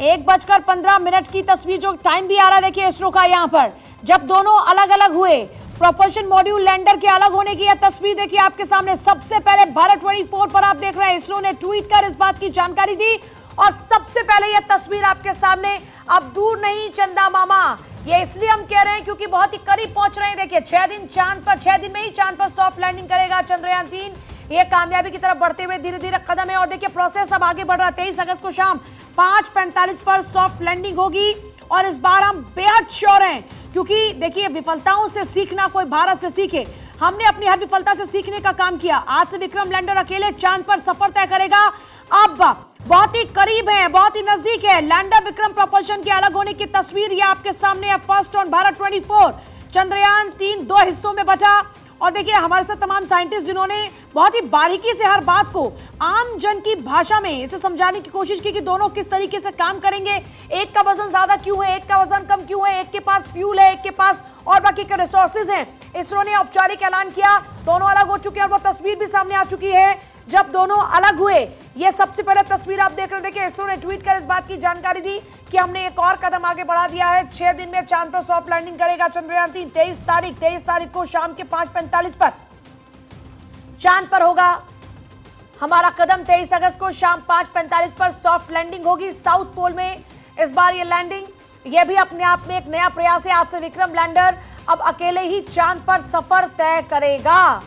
1:15 की तस्वीर, जो टाइम भी आ रहा है देखिए इसरो का यहाँ पर, जब दोनों अलग अलग हुए। प्रोपल्शन मॉड्यूल लैंडर के अलग होने की यह तस्वीर देखिए आपके सामने। सबसे पहले भारत 24 पर आप देख रहे हैं, इसरो ने ट्वीट कर इस बात की जानकारी दी। और सबसे पहले यह तस्वीर आपके सामने, अब दूर नहीं चंदा मामा। ये इसलिए हम कह रहे हैं क्योंकि बहुत ही करीब पहुंच रहे हैं। देखिए, 6 दिन चांद पर, 6 दिन में ही चांद पर सॉफ्ट लैंडिंग करेगा चंद्रयान 3। ये कामयाबी की तरफ बढ़ते हुए धीरे धीरे कदम है। और देखिए, प्रोसेस अब आगे बढ़ रहा है। 23 अगस्त को शाम 5:45 पर सॉफ्ट लैंडिंग होगी। और इस बार हम बेहद श्योर हैं, क्योंकि देखिए, विफलताओं से सीखना, कोई भारत से सीखे। हमने अपनी हर विफलता से सीखने का काम किया। आज से विक्रम लैंडर अकेले चांद पर सफर तय करेगा। अब बहुत ही करीब है, बहुत ही नजदीक है। लैंडर विक्रम प्रोपल्शन के अलग होने की तस्वीर ये आपके सामने है। फर्स्ट ऑन भारत 24, चंद्रयान 3 2 हिस्सों में बटा। और देखिए, हमारे साथ तमाम साइंटिस्ट जिन्होंने बहुत ही बारीकी से हर बात को आम जन की भाषा में इसे समझाने की कोशिश की कि दोनों किस तरीके से काम करेंगे। एक का वजन ज्यादा क्यों है, एक का वजन कम क्यों है, एक के पास फ्यूल है, एक के पास और बाकी के रिसोर्सेज हैं। इसरो ने औपचारिक ऐलान किया, दोनों अलग हो चुके हैं। और वो तस्वीर भी सामने आ चुकी है जब दोनों अलग हुए। ये सबसे पहले तस्वीर आप देख रहे हैं। देखिए, इसरो ने ट्वीट कर इस बात की जानकारी दी कि हमने एक और कदम आगे बढ़ा दिया है। 6 दिन में चांद पर सॉफ्ट लैंडिंग करेगा चंद्रयान 3। 23 तारीख को शाम के 5:45 पर चांद पर होगा हमारा कदम। 23 अगस्त को शाम 5:45 पर सॉफ्ट लैंडिंग होगी साउथ पोल में। इस बार ये लैंडिंग यह भी अपने आप में एक नया प्रयास है। आज से विक्रम लैंडर अब अकेले ही चांद पर सफर तय करेगा।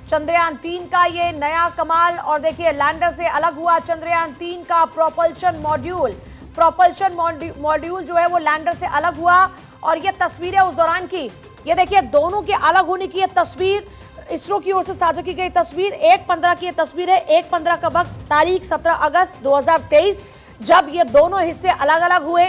चंद्रयान 3 का ये नया कमाल। और देखिए लैंडर से अलग हुआ चंद्रयान 3 का प्रोपल्शन मॉड्यूल। प्रोपल्शन मॉड्यूल जो है वो लैंडर से अलग हुआ और ये तस्वीर है उस दौरान की। ये देखिए दोनों के अलग होने की ये तस्वीर इसरो की ओर से साझा की गई तस्वीर। 1/15 की ये तस्वीर है। 1/15 का वक्त, तारीख 17 अगस्त 2023, जब ये दोनों हिस्से अलग अलग हुए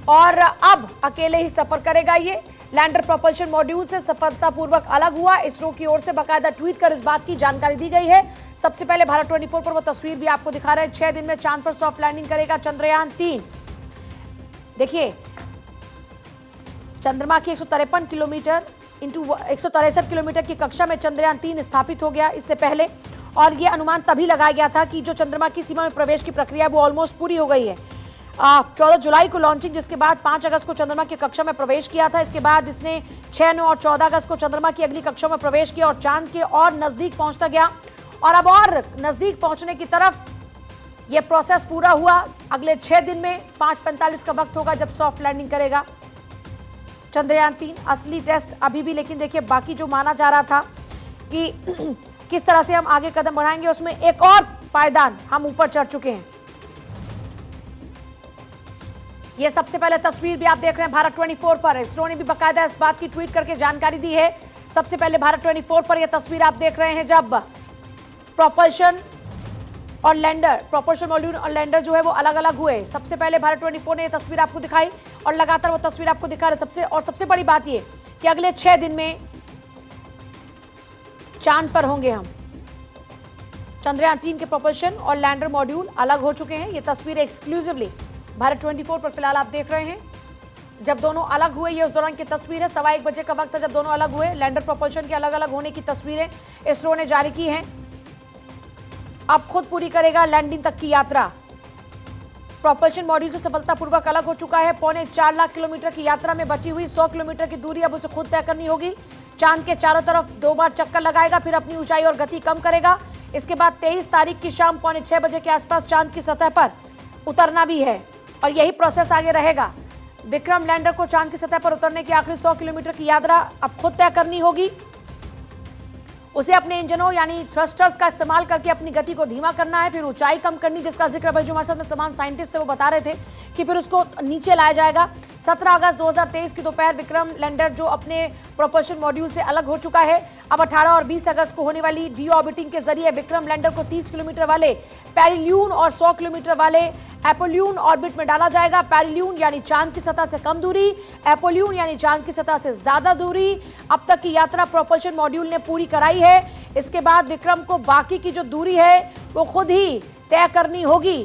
और अब अकेले ही सफर करेगा ये। लैंडर प्रोपल्शन मॉड्यूल से सफलतापूर्वक अलग हुआ। इसरो की ओर से बाकायदा ट्वीट कर इस बात की जानकारी दी गई है। सबसे पहले भारत 24 पर वो तस्वीर भी आपको दिखा रहे हैं। 6 दिन में चांद पर सॉफ्ट लैंडिंग करेगा चंद्रयान 3। देखिए चंद्रमा की 153 किलोमीटर इंटू 163 किलोमीटर की कक्षा में चंद्रयान 3 स्थापित हो गया इससे पहले। और ये अनुमान तभी लगाया गया था कि जो चंद्रमा की सीमा में प्रवेश की प्रक्रिया वो ऑलमोस्ट पूरी हो गई है। 14 जुलाई को लॉन्चिंग, जिसके बाद 5 अगस्त को चंद्रमा की कक्षा में प्रवेश किया था। इसके बाद इसने 6, 9 और 14 अगस्त को चंद्रमा की अगली कक्षा में प्रवेश किया और चांद के और नजदीक पहुंचता गया। और अब और नजदीक पहुंचने की तरफ यह प्रोसेस पूरा हुआ। अगले 6 दिन में 5:45 का वक्त होगा जब सॉफ्ट लैंडिंग करेगा चंद्रयान 3। असली टेस्ट अभी भी, लेकिन देखिए बाकी जो माना जा रहा था कि किस तरह से हम आगे कदम बढ़ाएंगे, उसमें एक और पायदान हम ऊपर चढ़ चुके हैं। ये सबसे पहले तस्वीर भी आप देख रहे हैं भारत 24 पर। इसरो ने भी बाकायदा इस बात की ट्वीट करके जानकारी दी है। सबसे पहले भारत 24 पर यह तस्वीर आप देख रहे हैं जब प्रोपल्शन और लैंडर, प्रोपल्शन मॉड्यूल और लैंडर जो है वो अलग अलग हुए। सबसे पहले भारत 24 ने यह तस्वीर आपको दिखाई और लगातार वो तस्वीर आपको दिखा रहे। सबसे बड़ी बात ये कि अगले 6 दिन में चांद पर होंगे हम। चंद्रयान 3 के प्रोपल्शन और लैंडर मॉड्यूल अलग हो चुके हैं। ये तस्वीर एक्सक्लूसिवली भारत 24 पर फिलहाल आप देख रहे हैं। जब दोनों अलग हुए, ये उस दौरान की तस्वीर है। 1:15 बजे का वक्त था जब दोनों अलग हुए। लैंडर प्रोपल्शन के अलग अलग होने की तस्वीरें इसरो ने जारी की हैं। अब खुद पूरी करेगा लैंडिंग तक की यात्रा। प्रोपल्शन मॉड्यूल से सफलतापूर्वक अलग हो चुका है। 4.25 लाख किलोमीटर की यात्रा में बची हुई 100 किलोमीटर की दूरी अब उसे खुद तय करनी होगी। चांद के चारों तरफ 2 बार चक्कर लगाएगा, फिर अपनी ऊंचाई और गति कम करेगा। इसके बाद 23 तारीख की शाम 5:45 बजे के आसपास चांद की सतह पर उतरना भी है और यही प्रोसेस आगे रहेगा। विक्रम लैंडर को चांद की सतह पर उतरने की आखिरी 100 किलोमीटर की यात्रा अब खुद तय करनी होगी। उसे अपने इंजनों यानी थ्रस्टर्स का इस्तेमाल करके अपनी गति को धीमा करना है, फिर ऊंचाई कम करनी, जिसका जिक्र भाई जो हमारे साथ में तमाम साइंटिस्ट थे वो बता रहे थे कि फिर उसको नीचे लाया जाएगा। 17 अगस्त 2023 की दोपहर विक्रम लैंडर जो अपने प्रोपल्शन मॉड्यूल से अलग हो चुका है। अब 18 और 20 अगस्त को होने वाली डी ऑर्बिटिंग के जरिए विक्रम लैंडर को 30 किलोमीटर वाले पेरिल्यून और 100 किलोमीटर वाले एपोल्यून ऑर्बिट में डाला जाएगा। पेरिल्यून यानी चांद की सतह से कम दूरी, एपोल्यून यानी चांद की सतह से ज्यादा दूरी। अब तक की यात्रा प्रोपल्शन मॉड्यूल ने पूरी कराई है। इसके बाद विक्रम को बाकी की जो दूरी है वो खुद ही तय करनी होगी।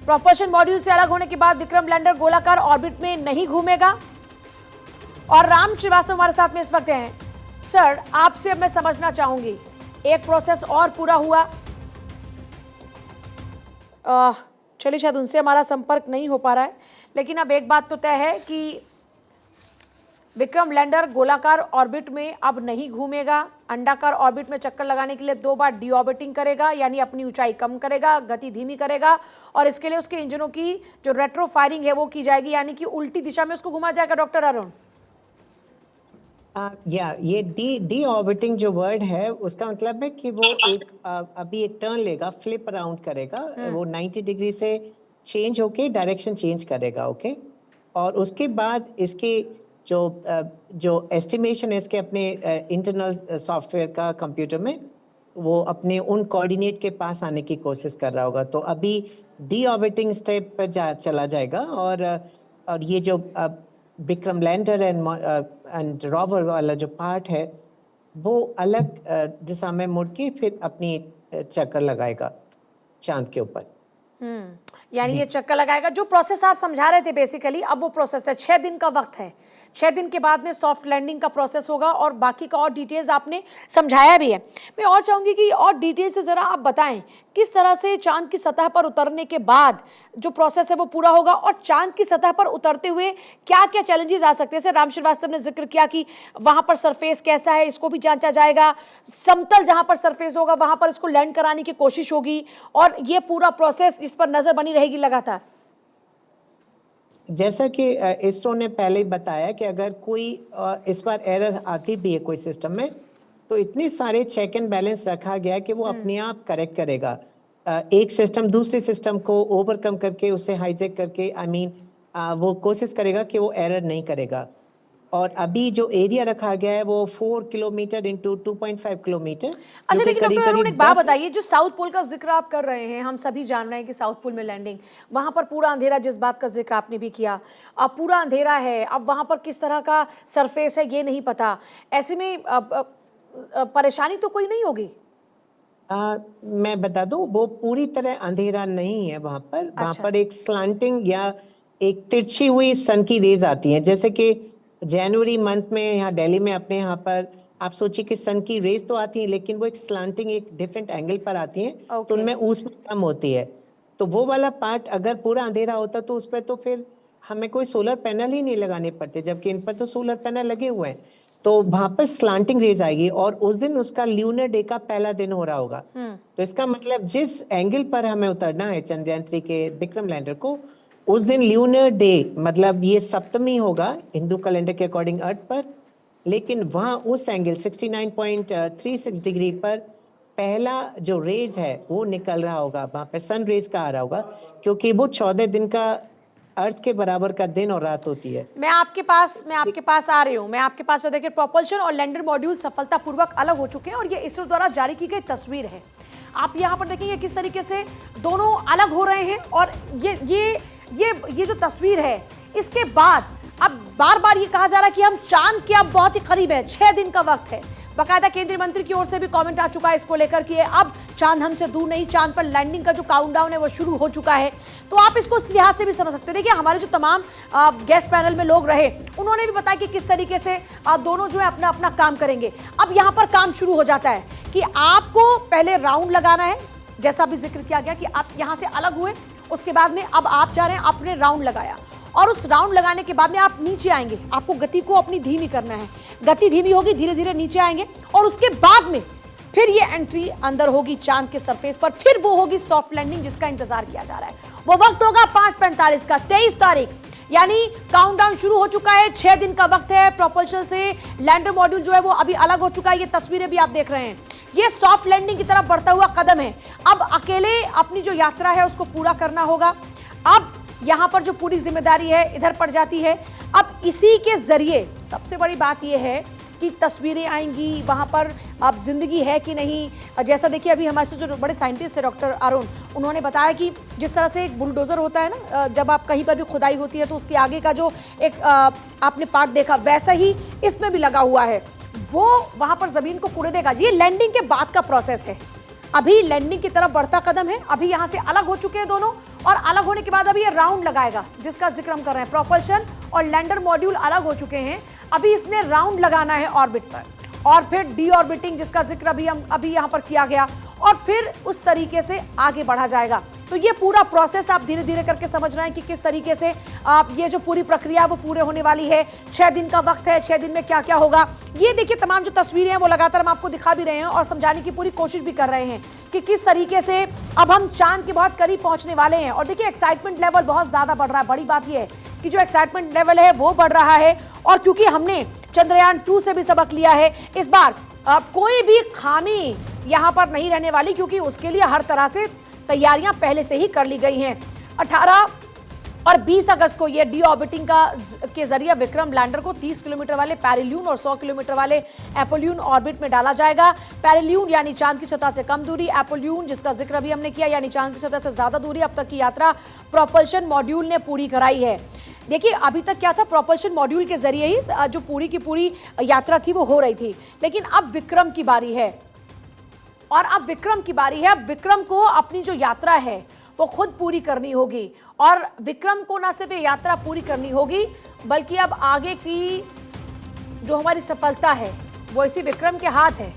प्रोपल्शन मॉड्यूल से अलग होने के बाद विक्रम लैंडर गोलाकार ऑर्बिट में नहीं घूमेगा। और राम श्रीवास्तव हमारे साथ में इस वक्त हैं। सर, आपसे मैं समझना चाहूंगी, एक प्रोसेस और पूरा हुआ, चलिए शायद उनसे हमारा संपर्क नहीं हो पा रहा है, लेकिन अब एक बात तो तय है कि विक्रम लैंडर गोलाकार ऑर्बिट में अब नहीं घूमेगा। अंडाकार ऑर्बिट में चक्कर लगाने के लिए 2 बार डी ऑर्बिटिंग करेगा, यानी अपनी ऊंचाई कम करेगा, गति धीमी करेगा और इसके लिए उसके इंजनों की जो रेट्रो फायरिंग है वो की जाएगी, यानी कि उल्टी दिशा में उसको घुमा जाएगा। डॉक्टर अरुण, ये डी ऑर्बिटिंग जो वर्ड है उसका मतलब है कि वो एक अभी एक टर्न लेगा, फ्लिप अराउंड करेगा, वो 90 डिग्री से चेंज होके डायरेक्शन चेंज करेगा। ओके, और उसके बाद इसके जो एस्टिमेशन है इसके अपने इंटरनल सॉफ्टवेयर का कंप्यूटर में, वो अपने उन कोऑर्डिनेट के पास आने की कोशिश कर रहा होगा। तो अभी डी ऑर्बिटिंग स्टेप पर चला जाएगा और ये जो विक्रम लैंडर एंड रोवर वाला जो पार्ट है वो अलग दिशा में मुड़ के फिर अपनी चक्कर लगाएगा चांद के ऊपर। यानी ये चक्कर लगाएगा। जो प्रोसेस आप समझा रहे थे बेसिकली, अब वो प्रोसेस है। 6 दिन का वक्त है। 6 दिन के बाद में सॉफ्ट लैंडिंग का प्रोसेस होगा और बाकी का और डिटेल्स आपने समझाया भी है। मैं और चाहूंगी कि और डिटेल से जरा आप बताएं किस तरह से चांद की सतह पर उतरने के बाद जो प्रोसेस है वो पूरा होगा और चांद की सतह पर उतरते हुए क्या क्या चैलेंजेस आ सकते हैं। जैसे राम श्रीवास्तव ने जिक्र किया कि वहां पर सरफेस कैसा है इसको भी जांचा जाएगा, समतल जहां पर सरफेस होगा वहां पर इसको लैंड कराने की कोशिश होगी और ये पूरा प्रोसेस इस पर नजर बनी रहेगी लगातार। जैसा कि इसरो ने पहले ही बताया कि अगर कोई इस बार एरर आती भी है कोई सिस्टम में, तो इतने सारे चेक एंड बैलेंस रखा गया कि वो अपने आप करेक्ट करेगा। एक सिस्टम दूसरे सिस्टम को ओवरकम करके, उससे हाईजेक करके, वो कोशिश करेगा कि वो एरर नहीं करेगा। और अभी जो एरिया रखा गया है वो 4 किलोमीटर इंटू 2.5 किलोमीटर। अच्छा, लेकिन डॉक्टर अरुण एक बात बताइए, जो साउथ पोल का जिक्र आप कर रहे हैं, हम सभी जान रहे हैं कि साउथ पोल में लैंडिंग, वहां पर पूरा अंधेरा, जिस बात का जिक्र आपने भी किया, अब पूरा अंधेरा है, अब वहां पर किस तरह का सरफेस है ये नहीं पता, ऐसे में परेशानी तो कोई नहीं होगी? मैं बता दूं, वो पूरी तरह अंधेरा नहीं है वहां पर। अच्छा। वहां पर एक स्लांटिंग या एक तिरछी हुई सन की रेज आती है, जैसे कि जनवरी मंथ में यहाँ दिल्ली में अपने यहाँ पर आप सोचिए कि सन की रेज तो आती है, लेकिन वो एक स्लांटिंग, एक डिफरेंट एंगल पर आती है, तो उनमें ऊष्मा कम होती है। तो वो वाला पार्ट अगर पूरा अंधेरा होता तो उस पर तो फिर हमें कोई सोलर पैनल ही नहीं लगाने पड़ते, जबकि इन पर तो सोलर पैनल लगे हुए हैं। तो वहां पर स्लांटिंग रेज आएगी, और उस दिन उसका ल्यूनर डे का पहला दिन हो रहा होगा। तो इसका मतलब जिस एंगल पर हमें उतरना है चंद्रयान 3 के विक्रम लैंडर को, उस दिन ल्यूनर डे, मतलब ये सप्तमी होगा हिंदू कैलेंडर के अकॉर्डिंग अर्थ पर, लेकिन वहां उस एंगल 69.36 डिग्री पर पहला जो रेज है वो निकल रहा होगा, वहां पे सन रेज का आ रहा होगा, क्योंकि वो 14 दिन का अर्थ के बराबर का दिन और रात होती है। मैं आपके पास आ रही हूँ, मैं आपके पास देखिए, प्रोपल्शन और लैंडर मॉड्यूल सफलतापूर्वक अलग हो चुके हैं, और ये इसरो द्वारा जारी की गई तस्वीर है। आप यहाँ पर देखेंगे किस तरीके से दोनों अलग हो रहे हैं, और ये जो तस्वीर है, इसके बाद अब बार बार ये कहा जा रहा है कि हम चांद के अब बहुत ही करीब है, 6 दिन का वक्त है। बाकायदा केंद्रीय मंत्री की ओर से भी कमेंट आ चुका है इसको लेकर कि अब चांद हमसे दूर नहीं, चांद पर लैंडिंग का जो काउंटडाउन है वो शुरू हो चुका है। तो आप इसको इस लिहाज से भी समझ सकते हैं। देखिए, हमारे जो तमाम गेस्ट पैनल में लोग रहे, उन्होंने भी बताया कि किस तरीके से दोनों जो है अपना अपना काम करेंगे। अब यहाँ पर काम शुरू हो जाता है कि आपको पहले राउंड लगाना है, जैसा भी जिक्र किया गया कि आप यहाँ से अलग हुए, उसके बाद में अब आप जा रहे हैं, आपने राउंड लगाया, और उस राउंड लगाने के बाद में आप नीचे आएंगे। आपको गति को अपनी धीमी करना है, गति धीमी होगी, धीरे धीरे नीचे आएंगे, और उसके बाद में फिर ये एंट्री अंदर होगी चांद के सरफेस पर, फिर वो होगी सॉफ्ट लैंडिंग जिसका इंतजार किया जा रहा है। वो वक्त होगा 5:45 का, 23 तारीख, यानी काउंटडाउन शुरू हो चुका है, 6 दिन का वक्त है। प्रोपल्शन से लैंडर मॉड्यूल जो है वो अभी अलग हो चुका है, ये तस्वीरें भी आप देख रहे हैं। ये सॉफ्ट लैंडिंग की तरफ बढ़ता हुआ कदम है। अब अकेले अपनी जो यात्रा है उसको पूरा करना होगा। अब यहाँ पर जो पूरी जिम्मेदारी है इधर पड़ जाती है। अब इसी के जरिए सबसे बड़ी बात यह है कि तस्वीरें आएंगी, वहाँ पर अब जिंदगी है कि नहीं। जैसा देखिए, अभी हमारे से जो बड़े साइंटिस्ट थे डॉक्टर अरुण, उन्होंने बताया कि जिस तरह से एक बुलडोजर होता है ना, जब आप कहीं पर भी खुदाई होती है तो उसके आगे का जो एक आपने पार्ट देखा, वैसा ही इसमें भी लगा हुआ है, वो वहाँ पर जमीन को कुरेदेगा। ये लैंडिंग के बाद का प्रोसेस है। अभी लैंडिंग की तरफ बढ़ता कदम है। अभी यहाँ से अलग हो चुके हैं दोनों, और अलग होने के बाद अभी ये राउंड लगाएगा जिसका जिक्र हम कर रहे हैं। प्रोपल्शन और लैंडर मॉड्यूल अलग हो चुके हैं, अभी इसने राउंड लगाना है ऑर्बिट पर, और फिर डी ऑर्बिटिंग जिसका जिक्र अभी यहाँ पर किया गया, और फिर उस तरीके से आगे बढ़ा जाएगा। तो ये पूरा प्रोसेस आप धीरे धीरे करके समझ रहे हैं कि किस तरीके से आप ये जो पूरी प्रक्रिया वो पूरे होने वाली है। 6 दिन का वक्त है, 6 दिन में क्या क्या होगा। ये देखिए, तमाम जो तस्वीरें हैं वो लगातार हम आपको दिखा भी रहे हैं और समझाने की पूरी कोशिश भी कर रहे हैं कि किस तरीके से अब हम चांद के बहुत करीब पहुंचने वाले हैं। और देखिए, एक्साइटमेंट लेवल बहुत ज्यादा बढ़ रहा है। बड़ी बात यह है कि जो एक्साइटमेंट लेवल है वो बढ़ रहा है, और क्योंकि हमने चंद्रयान 2 से भी सबक लिया है, इस बार कोई भी खामी यहां पर नहीं रहने वाली, क्योंकि उसके लिए हर तरह से तैयारियां पहले से ही कर ली गई हैं। 18 और 20 अगस्त को ये डी ऑर्बिटिंग के जरिए विक्रम लैंडर को 30 किलोमीटर वाले पैरेल्यून और 100 किलोमीटर वाले एपोल्यून ऑर्बिट में डाला जाएगा। पैरेल्यून यानी चांद की सतह से कम दूरी, एपोल्यून जिसका जिक्र अभी हमने किया यानी चांद की सतह से ज्यादा दूरी। अब तक की यात्रा प्रोपल्शन मॉड्यूल ने पूरी कराई है। देखिए, अभी तक क्या था, प्रोपल्शन मॉड्यूल के जरिए ही जो पूरी की पूरी यात्रा थी वो हो रही थी, लेकिन अब विक्रम की बारी है। और अब विक्रम की बारी है। अब विक्रम को अपनी जो यात्रा है वो खुद पूरी करनी होगी, और विक्रम को ना सिर्फ ये यात्रा पूरी करनी होगी, बल्कि अब आगे की जो हमारी सफलता है वो इसी विक्रम के हाथ है।